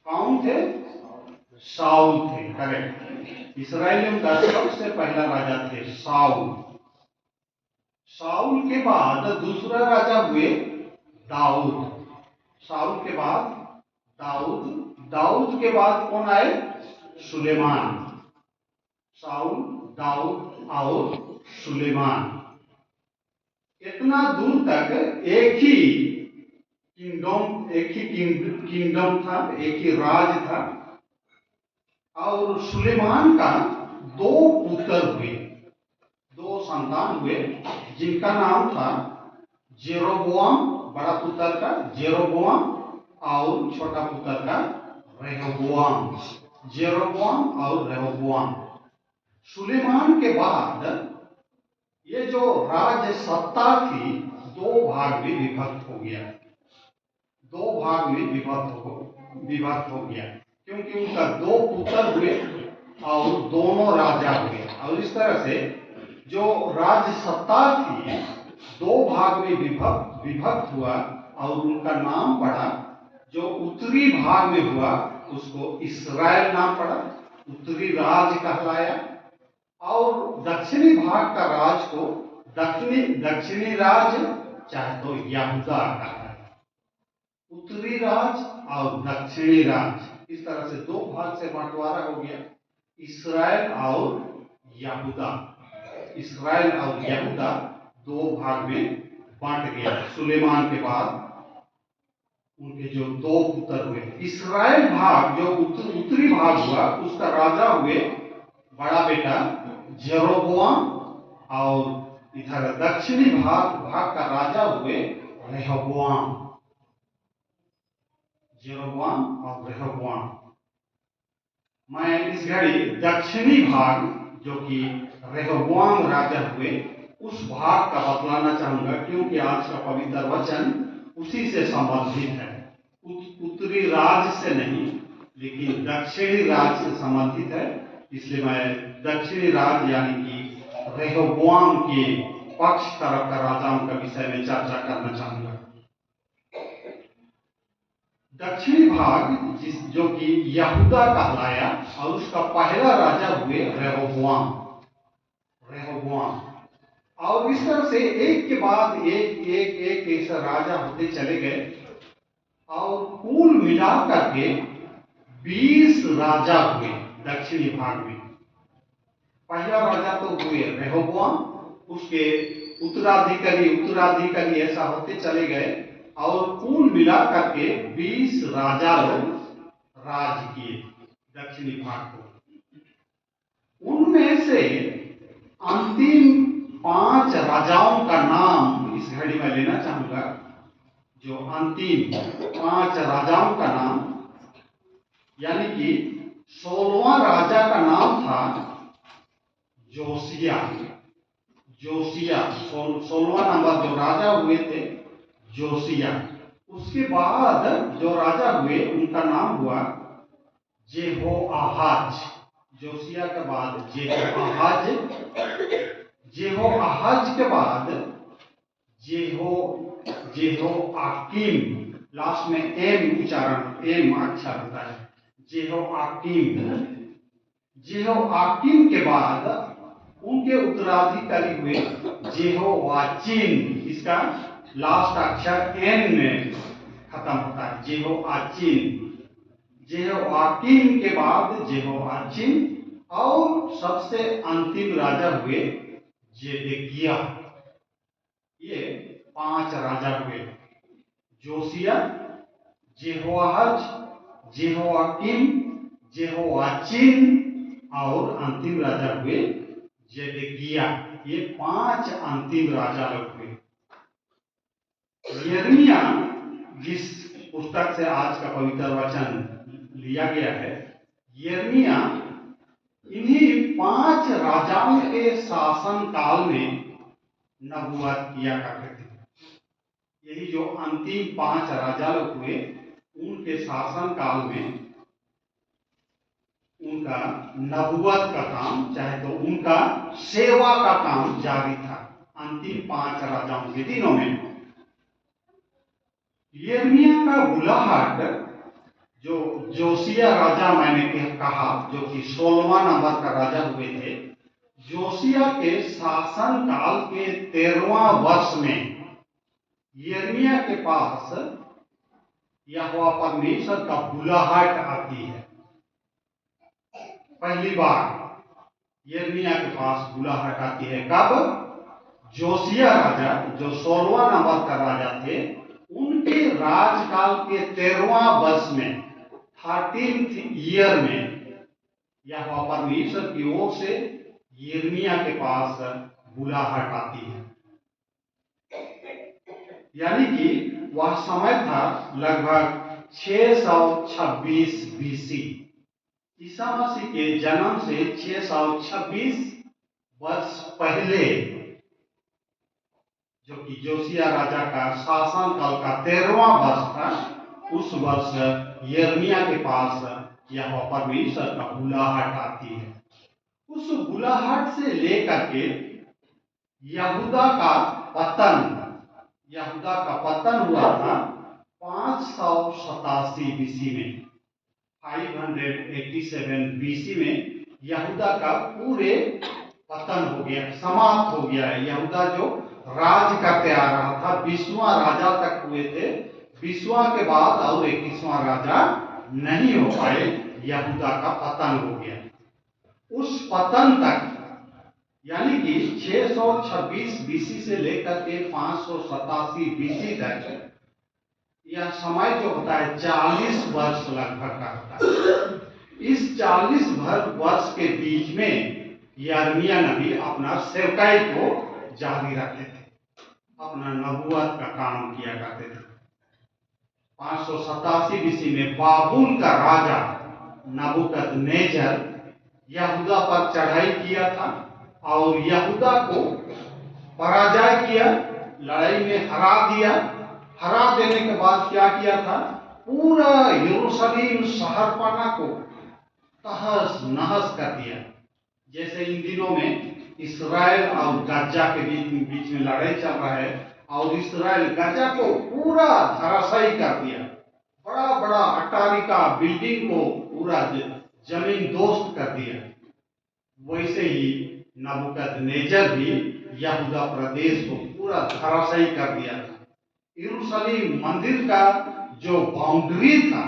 कौन थे? साउल थे, करेक्ट। इस्राएलियों का सबसे पहला राजा थे साउल। साउल के बाद दूसरा राजा हुए दाऊद। साउल के बाद दाऊद। दाऊद के बाद कौन आए? सुलेमान। साउल, दाऊद और सुलेमान। इतना दूर तक एक ही किंगडम था, एक ही राज था। और सुलेमान का दो पुत्र हुए, दो संतान हुए, जिनका नाम था जेरोबोआम, बड़ा पुत्र का जेरोबोआम और छोटा पुत्र का रेहोबोआम। जेरोबोआम और रेहोबोआम। सुलेमान के बाद ये जो राज्य सत्ता थी दो भाग में विभक्त हो गया। दो भाग में विभक्त हो गया, क्योंकि उनका दो पुत्र हुए और दोनों राजा हुए। और इस तरह से जो राज्य सत्ता थी दो भाग में विभक्त हुआ और उनका नाम पड़ा। जो उत्तरी भाग में हुआ उसको इस्राएल नाम पड़ा, उत्तरी राज कहलाया। और दक्षिणी भाग का राज को दक्षिणी राज, चाहे तो यहूदा कहलाया। उत्तरी राज और दक्षिणी राज, इस तरह से दो भाग से बंटवारा हो गया, इस्राएल और यहूदा। इस्राएल और यहूदा दो भाग में बांट गया सुलेमान के बाद। उनके जो दो पुत्र हुए, इस्राएल भाग जो उत्तरी भाग हुआ उसका राजा हुए बड़ा बेटा जेरोबोआम, और इधर दक्षिणी भाग का राजा हुए रेहोबोआम। जेरोबोआम और रेहोबोआम। मैं इस घड़ी दक्षिणी भाग जो कि रेहोबोआम राजा हुए उस भाग का बतलाना चाहूंगा, क्योंकि आज का पवित्र वचन उसी से संबंधित है। उत्तरी राज से नहीं, लेकिन दक्षिणी राज से संबंधित है। इसलिए मैं दक्षिणी राज यानी कि रेहोबोआम के पक्ष तरफ का राजाओं का विषय में चर्चा करना चाहूंगा। दक्षिणी भाग जो कि यहूदा कहलाया और उसका पहला राजा हुए रेहोबोआम। और इस तरह से एक के बाद एक ऐसा राजा होते चले गए और कुल मिलाकर के 20 राजा हुए दक्षिणी भाग में। पहला राजा तो हुए रेहोबोआम, उसके उत्तराधिकारी ऐसा होते चले गए और कुल मिलाकर के 20 राजा लोग राज किए दक्षिणी भाग को। उनमें से अंतिम 5 राजाओं का नाम इस घड़ी में लेना चाहूंगा। जो अंतिम 5 राजाओं का नाम, यानी कि 16वां राजा का नाम था जोसिया। 16वां नंबर जो राजा हुए थे जोसिया। उसके बाद जो राजा हुए उनका नाम हुआ जेहोआहाज। जोसिया के बाद जेहोआहाज, जेहोआहाज के बाद जेहोआकीम, लास्ट में एम उच्चारण, एम अक्षर होता है, जेहोआकीम। जेहोआकीम के बाद उनके उत्तराधिकारी हुए जेहोवाचिन। इसका लास्ट अक्षर एन में खत्म होता है, जेहोआचिन। जेहोआकीम के बाद जेहोआचिन, और सबसे अंतिम राजा हुए जेदेकिया। ये 5 राजा हुए, जोसिया, जेहोआहाज, जेहोआकीम, जेहोआचिन और अंतिम राजा हुए जेदेकिया। ये 5 अंतिम राजा लोग हुए। यिर्मयाह, जिस पुस्तक से आज का पवित्र वचन लिया गया है, यिर्मयाह इन्हीं 5 राजाओं के शासन काल में नबूवत किया करते थे। यही जो अंतिम 5 राजा लोग हुए उनके शासन काल में उनका नबूवत का काम, चाहे तो उनका सेवा का काम जारी था अंतिम 5 राजाओं के दिनों में। यिर्मयाह का बुलाहट जो जोसिया राजा मैंने कहा, जो कि 16वां नंबर का राजा हुए थे, जोसिया के शासन काल के 13वां वर्ष में यिर्मयाह के पास यहोवा परमेश्वर का बुलाहट आती है। पहली बार यिर्मयाह के पास बुलाहट आती है। कब? जोसिया राजा, जो 16वां नंबर का राजा थे, उनके राजकाल के 13वां वर्ष में, 13th ईयर में यहोवा परमेश्वर की ओर से यिर्मयाह के पास बुलाहट आती है। यानी कि वह समय था लगभग 626 बीसी। ईसा मसीह के जन्म से 626 वर्ष पहले, जो कि जोसिया राजा का शासन काल का 13वां वर्ष था, उस वर्ष यिर्मयाह के पास यहोवा परमेश्वर का बुलाहट आती है। उस बुलाहट से लेकर के यहूदा का पतन हुआ था 587 बीसी में। 587 बीसी में यहूदा का पूरे पतन हो गया, समाप्त हो गया है। यहूदा जो राज करते आ रहा था, 20वां राजा तक हुए थे, 20वां के बाद और 21वां राजा नहीं हो पाए, यहूदा का पतन हो गया। उस पतन तक, यानी कि 626 बीसी से लेकर के 587 बीसी तक, यह समय जो होता है 40 वर्ष लगभग का होता है। इस 40 वर्ष के बीच में यिर्मयाह नबी अपना सेवकाई को जारी रखते थे, अपना नबूवत का काम किया करते थे। 587 बीसी में बाबुल का राजा नबूकदनेस्सर यहूदा पर चढ़ाई किया था और यहूदा को पराजय किया, लड़ाई में हरा दिया। हरा देने के बाद क्या किया था? पूरा यरूशलेम शहरपना को तहस नहस कर दिया। जैसे इन दिनों में इस्राएल और गजा के बीच में लड़ाई चल रहा है, और इस्राएल गजा को पूरा धराशायी कर दिया। बड़ा बड़ा अट्टालिका, बिल्डिंग को पूरा जमीन दोस्त कर दिया। वैसे ही नबूकदनेस्सर भी यहूदा प्रदेश को पूरा धराशायी कर दिया था। यरूशलेम मंदिर का जो बाउंड्री था,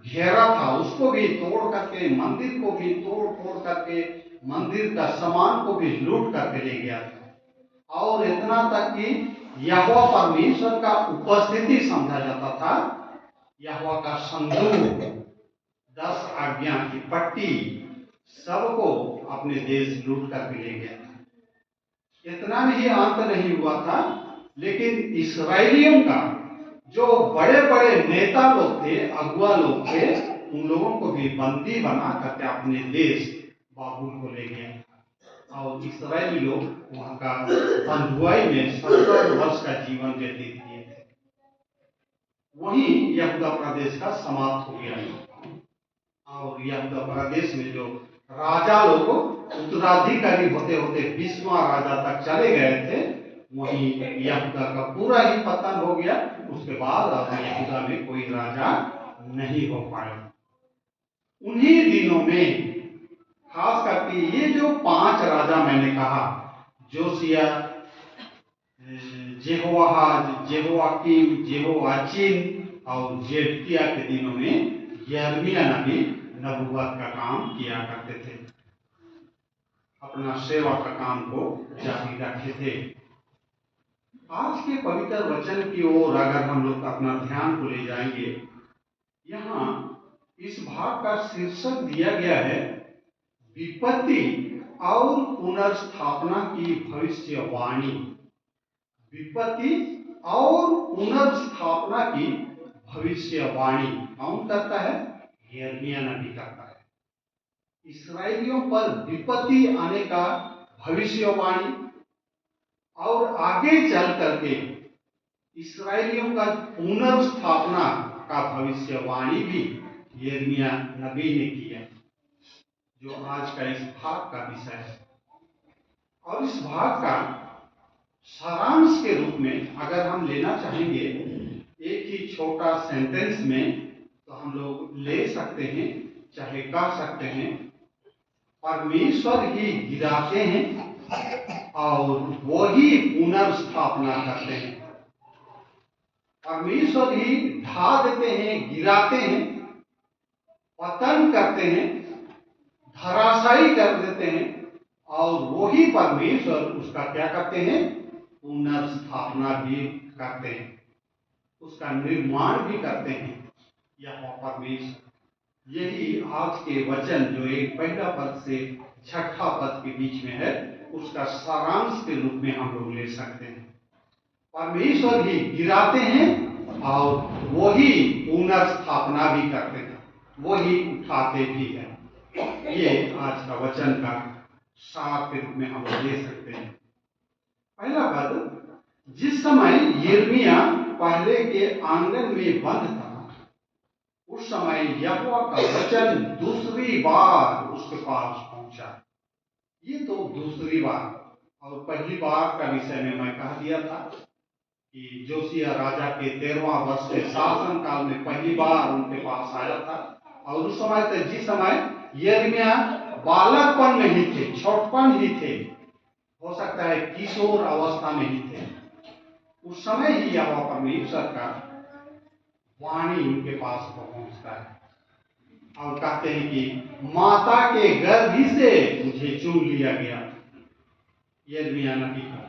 घेरा था, उसको भी तोड़ करके, मंदिर को भी तोड़ करके, मंदिर का सामान को भी लूट करके ले गया था। और इतना तक कि यहोवा परमेश्वर का उपस्थिति समझा जाता था। यहोवा का संदूक, 10 आज्ञा की पट्टी, सबको अपने देश लूट करके ले गया था। इतना में ही अंत नहीं हुआ था, लेकिन इस्राएलियों का जो बड़े बड़े नेता लोग थे, अगुआ लोग थे, उन लोगों को भी बंदी बना करके अपने देश बाबुल को ले गया। और इस्राएली लोग वहां का बंधुआई में 70 वर्ष का जीवन व्यतीत किए थे। वहीं यहूदा प्रदेश का समाप्त हो गया। और यहूदा प्रदेश में जो राजा लोग उत्तराधिकारी होते होते 20वां राजा तक चले गए थे, वहीं यहूदा का पूरा ही पतन हो गया। उसके बाद अब यहूदा में कोई राजा नहीं हो पाया। उन्हीं दिनों में खास करके ये जो 5 राजा मैंने कहा, जोसिया, जेहोआहाज, जेहोयाकीम, जेहोयाकीन और जेडकिया के दिनों में यिर्मयाह नबी नबूवत का काम किया करते थे, अपना सेवा का काम को जारी रखे थे। आज के पवित्र वचन की ओर अगर हम लोग अपना ध्यान को ले जाएंगे, यहाँ इस भाग का शीर्षक दिया गया है विपत्ति और पुनर्स्थापना की भविष्यवाणी। विपत्ति और पुनर्स्थापना की भविष्यवाणी कौन करता है? यिर्मयाह नबी करता है। इस्राएलियों पर विपत्ति आने का भविष्यवाणी और आगे चल करके इस्राएलियों का पुनर्स्थापना का भविष्यवाणी भी यिर्मयाह नबी ने किया, जो आज का इस भाग का विषय है। और इस भाग का सारांश के रूप में अगर हम लेना चाहेंगे एक ही छोटा सेंटेंस में, तो हम लोग ले सकते हैं, चाहे कह सकते हैं परमेश्वर ही गिराते हैं और वही पुनर्स्थापना करते हैं। परमेश्वर ही ढा देते हैं, गिराते हैं, पतन करते हैं, धराशायी कर देते हैं, और वही परमेश्वर उसका क्या करते हैं, पुनर्स्थापना भी करते हैं, उसका निर्माण भी करते हैं। यह परमेश्वर, यही आज के वचन जो एक पहला पद से छठा पद के बीच में है, उसका सारांश के रूप में हम लोग ले सकते हैं। परमेश्वर ही गिराते हैं और वही पुनर्स्थापना भी करते हैं, वही उठाते भी हैं। ये आज का वचन का सार के रूप में हम लोग ले सकते हैं। पहला पद, जिस समय यिर्मयाह पहले के आंगन में बंद था, उस समय यहोवा का वचन दूसरी बार उसके पास पहुंचा। ये तो दूसरी बार, और पहली बार का विषय में मैं कह दिया था कि जोसिया राजा के 13वां वर्ष के शासन काल में पहली बार उनके पास आया था। और उस समय तक, जिस समय यिर्मयाह बालकपन में ही थे, छोटपन ही थे, हो सकता है किशोर अवस्था में ही थे, उस समय ही यहोवा परमेश्वर का वाणी उनके पास पहुंचता है और कहते हैं कि माता के गर्भ ही से मुझे चुन लिया गया। यिर्मयाह नबी का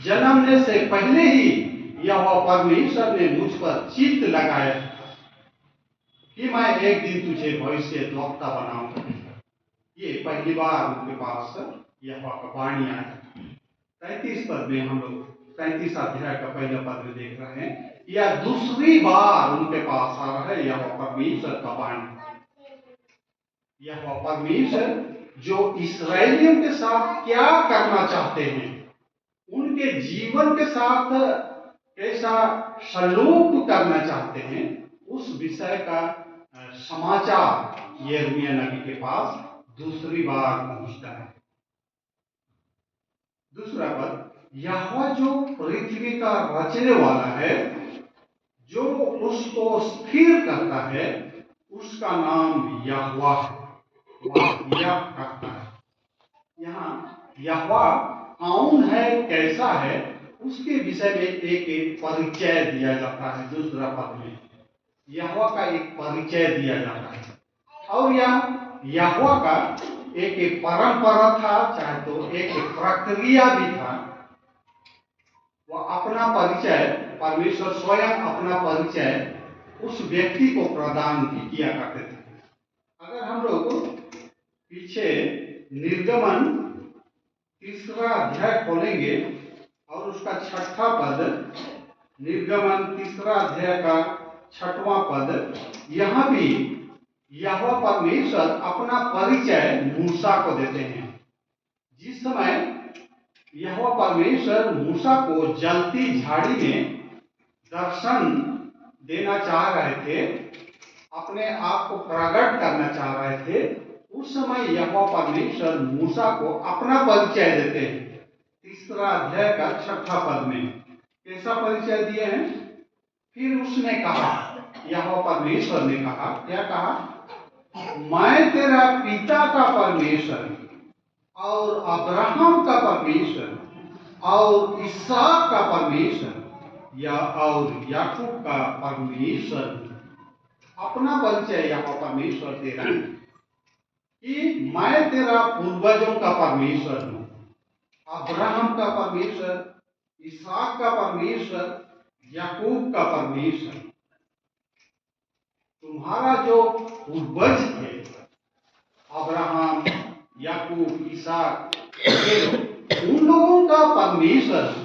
जन्मने से पहले ही यहोवा परमेश्वर ने मुझ पर चित्त लगाया कि मैं एक दिन तुझे भविष्यद्वक्ता बनाऊंगा। ये पहली बार उनके पास यहोवा का वाणी आया। 33 पद में हम लोग 33 अध्याय का पहला पद में देख रहे हैं, यह दूसरी बार उनके पास आ रहा है यहोवा परमेश्वर का वाणी। यहोवा परमेश्वर जो इस्राएलियों के साथ क्या करना चाहते हैं, उनके जीवन के साथ कैसा सलूक करना चाहते हैं, उस विषय का समाचार यिर्मयाह नबी के पास दूसरी बार पहुंचता है। दूसरा पद, यहोवा जो पृथ्वी का रचने वाला है, जो उसको स्थिर करता है, उसका नाम यहोवा है। वह यह कहता है। यहाँ यहोवा कौन है, कैसा है, उसके विषय में एक परिचय दिया जाता है। दूसरा पद में यहोवा का एक परिचय दिया जाता है, और यह यहोवा का एक परंपरा था, चाहे तो एक प्रक्रिया भी था। वह अपना परिचय, परमेश्वर स्वयं अपना परिचय उस व्यक्ति को प्रदान भी किया करते थे। अगर हम लोग पीछे निर्गमन 3 अध्याय खोलेंगे और उसका 6ठा पद, निर्गमन 3 अध्याय का 6वां पद, यहां भी यहोवा परमेश्वर अपना परिचय मूसा को देते हैं। जिस समय यहोवा परमेश्वर मूसा को जलती झाड़ी में दर्शन देना चाह रहे थे, अपने आप को प्रकट करना चाह रहे थे, उस समय यहोवा परमेश्वर मूसा को अपना परिचय देते हैं। 3 अध्याय का 6ठा पद में कैसा परिचय दिए हैं? फिर उसने कहा, यहोवा परमेश्वर ने कहा, क्या कहा? मैं तेरा पिता का परमेश्वर और अब्राहम का परमेश्वर और इसहाक का परमेश्वर और याकूब का परमेश्वर। अपना परिचय यहोवा परमेश्वर दे रहा है कि मैं तेरा पूर्वजों का परमेश्वर हूं, अब्राहम का परमेश्वर, इसहाक का परमेश्वर, याकूब का परमेश्वर। तुम्हारा जो पूर्वज थे, अब्राहम, याकूब, इसहाक, उन लोगों का परमेश्वर,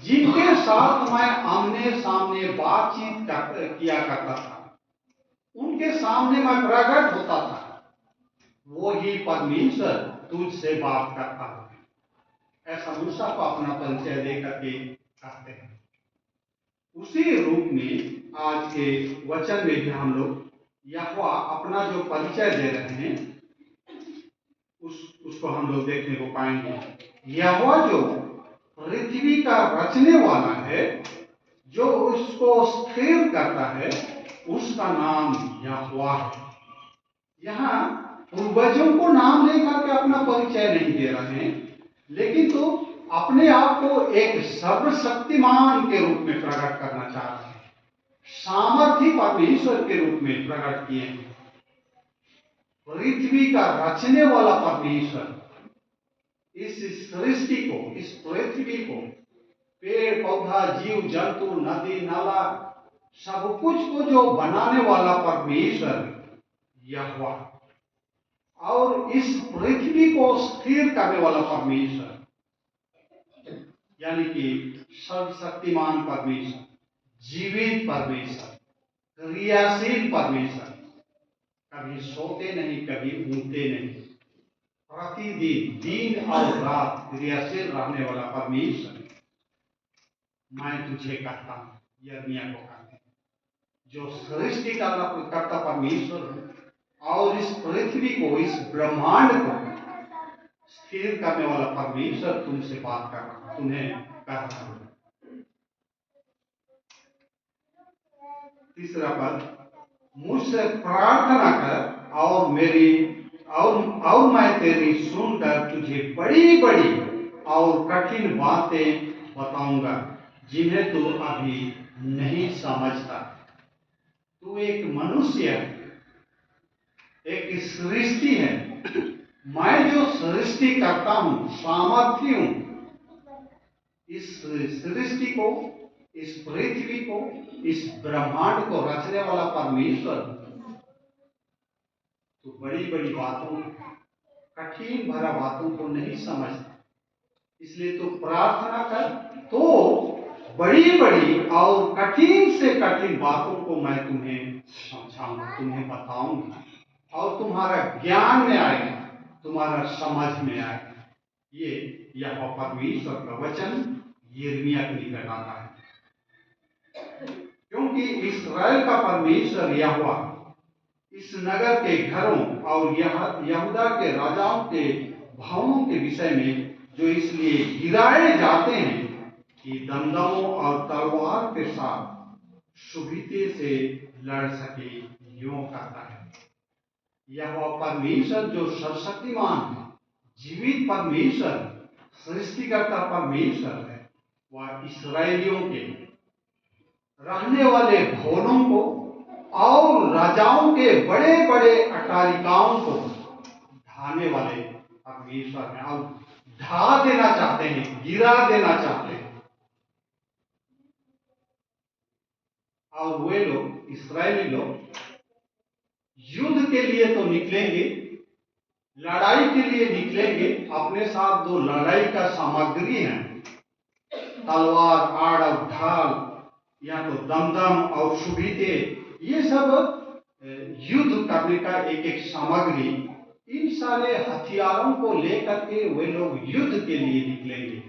जिनके साथ मैं आमने सामने बातचीत किया करता था, उनके सामने मैं प्रकट होता था, वो ही परमेश्वर तुझसे बात करता है। ऐसा मूसा को अपना परिचय देकर के कहते हैं। उसी रूप में आज के वचन में भी हम लोग यहोवा अपना जो परिचय दे रहे हैं, उसको हम लोग देखने को पाएंगे। यहोवा जो पृथ्वी का रचने वाला है, जो उसको स्थिर करता है, उसका नाम यहोवा है। यहाँ पूर्वजों को नाम लेकर के अपना परिचय नहीं दे रहे हैं, लेकिन तो अपने आप को एक सर्वशक्तिमान के रूप में प्रकट करना चाह रहे हैं, सामर्थी परमेश्वर के रूप में प्रकट किए हैं। पृथ्वी का रचने वाला परमेश्वर इस सृष्टि को, इस पृथ्वी को, पेड़ पौधा, जीव जंतु, नदी नाला, सब कुछ को जो बनाने वाला परमेश्वर यहोवा, और इस पृथ्वी को स्थिर करने वाला परमेश्वर, यानी कि सर्वशक्तिमान परमेश्वर, जीवित परमेश्वर, क्रियाशील परमेश्वर, कभी सोते नहीं, कभी ऊँगते नहीं, प्रतिदिन दिन और रात क्रियाशील रहने वाला परमेश्वर, मैं तुझे कहता हूँ, यिर्मयाह को कहते हैं, जो सृष्टि करता परमेश्वर है और इस पृथ्वी को, इस ब्रह्मांड को स्थिर करने वाला परमेश्वर तुमसे बात कर रहा, तुम्हें कह रहा हूं। तीसरा पद, मुझसे प्रार्थना कर और मैं तेरी सुनकर तुझे बड़ी बड़ी और कठिन बातें बताऊंगा जिन्हें तू अभी नहीं समझता। तू एक मनुष्य है, एक सृष्टि है, मैं जो सृष्टि करता हूं, सामर्थी हूं, इस सृष्टि को, इस पृथ्वी को, इस ब्रह्मांड को रचने वाला परमेश्वर। तो बड़ी बड़ी बातों, कठिन भरा बातों को नहीं समझता, इसलिए तो प्रार्थना कर, तो बड़ी बड़ी और कठिन से कठिन बातों को मैं तुम्हें समझाऊंगा, तुम्हें बताऊंगा, और तुम्हारा ज्ञान में आएगा, तुम्हारा समझ में आएगा। ये यहोवा परमेश्वर का वचन यिर्मयाह के निकट आता है, क्योंकि इस्राएल का परमेश्वर यहोवा इस नगर के घरों और यहूदा के राजाओं के भवनों के विषय में जो इसलिए गिराए जाते हैं कि दमदमों और तलवार के साथ सुविधे से लड़ सके, यूं करता है। यहोवा परमेश्वर जो सर्वशक्तिमान है, जीवित परमेश्वर, सृष्टिकर्ता परमेश्वर है, वह इस्राएलियों के रहने वाले भवनों को और राजाओं के बड़े बड़े अटारिकाओं को ढाने वाले परमेश्वर हैं, और ढा देना चाहते हैं, गिरा देना चाहते हैं। और वे लोग, इस्राएली लोग, युद्ध के लिए तो निकलेंगे, लड़ाई के लिए निकलेंगे, अपने साथ जो लड़ाई का सामग्री है, तलवार, आड़ और ढाल, या तो दमदम और सुविधे, ये सब युद्ध करने का एक एक सामग्री, इन सारे हथियारों को लेकर के वे लोग युद्ध के लिए निकलेंगे,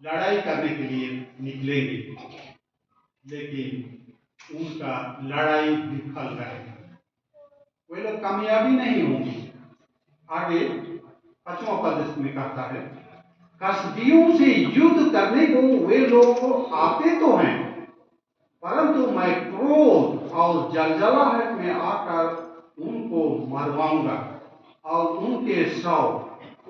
लड़ाई करने के लिए निकलेंगे, लेकिन उनका लड़ाई विफल रहेगा, वे लोग कामयाबी नहीं होंगे। आगे 5वां पद में कहता है, कसदियों से युद्ध करने को वे लोग आते तो हैं, परंतु मैं क्रोध और जलजलाहट में आकर उनको मरवाऊंगा और उनके शव